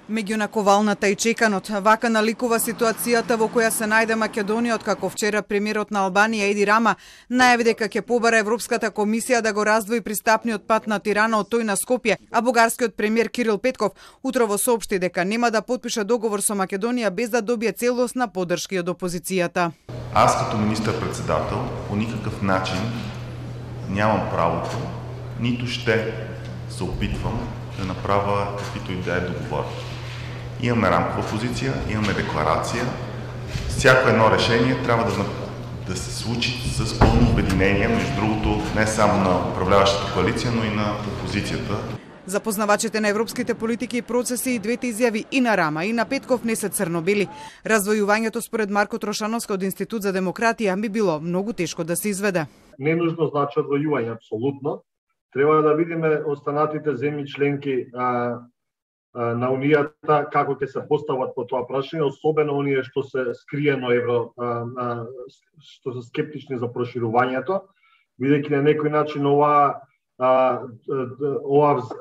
Меѓу наковалната и чеканот, вака наликува ситуацијата во која се најде Македонија, откако вчера премиерот на Албанија Еди Рама најави дека ќе побара Европската комисија да го раздвои пристапниот пат на Тирана од тој на Скопје, а бугарскиот премиер Кирил Петков утрово соопшти дека нема да потпише договор со Македонија без да добие целосна поддршка од опозицијата. Аз като министър-председател по никакъв начин нямам правото, нито ще се опитвам да направя каквито и да е договорки. Имаме рамкова позиция, имаме декларация. Всяко едно решение трябва да се случи с пълно обединение, между другото, не само на управляващата коалиция, но и на опозицията. За познавачите на европските политики и процеси и двете изјави и на Рама и на Петков не се црно-бели. Раздвојувањето според Марко Трошановски од Институт за демократија би било многу тешко да се изведе. Не нужно значи одвојување, апсолутно. Треба да видиме останатите земји членки на Унијата како ќе се постават по тоа прашање, особено оние што се скриено што се скептични за проширувањето, бидејќи на некој начин ова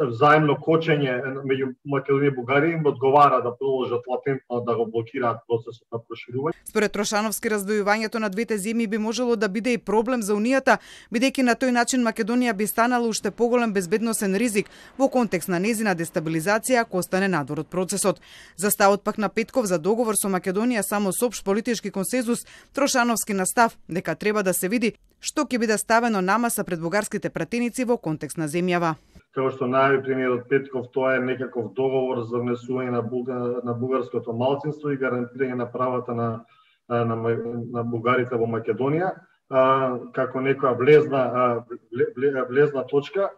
взаемно кочење меѓу Македонија и Бугарија им одговара да продолжат латентно да го блокираат процесот на проширување. Според Трошановски, раздвојувањето на двете земји би можело да биде и проблем за Унијата, бидејќи на тој начин Македонија би станала уште поголем безбедносен ризик во контекст на незина дестабилизација ако остане надвор од процесот. За ставот пак на Петков за договор со Македонија само со општ политички консензус, Трошановски на став дека треба да се види што ќе биде ставено на маса пред бугарските пратеници во контекст на земјава. Како што најави премиерот Петков, тоа е некаков договор за внесување на бугарското малцинство и гарантирање на правата на бугарите во Македонија, како некоја влезна точка.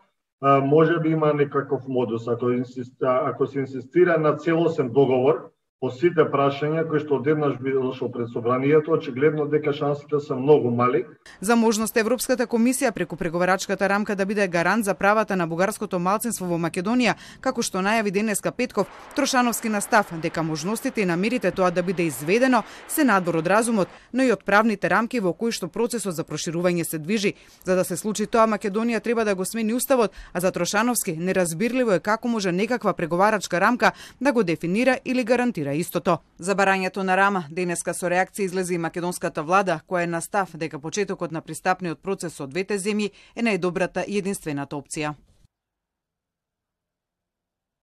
Може би има некаков модус, ако се инсистира на целосен договор по сите прашања кои што одеднаш би дошол пред собранието, очигледно дека шансите се многу мали. За можност Европската комисија преку преговарачката рамка да биде гарант за правата на бугарското малцинство во Македонија, како што најави денеска Петков, Трошановски настав дека можностите и намерите тоа да биде изведено се надвор од разумот, но и од правните рамки во кои што процесот за проширување се движи. За да се случи тоа, Македонија треба да го смени уставот, а за Трошановски неразбирливо е како може некаква преговарачка рамка да го дефинира или гарантира истото. За барањето на Рама денеска со реакција излезе и македонската влада, која е на став дека почетокот на пристапниот процес со двете земји е најдобрата и единствената опција.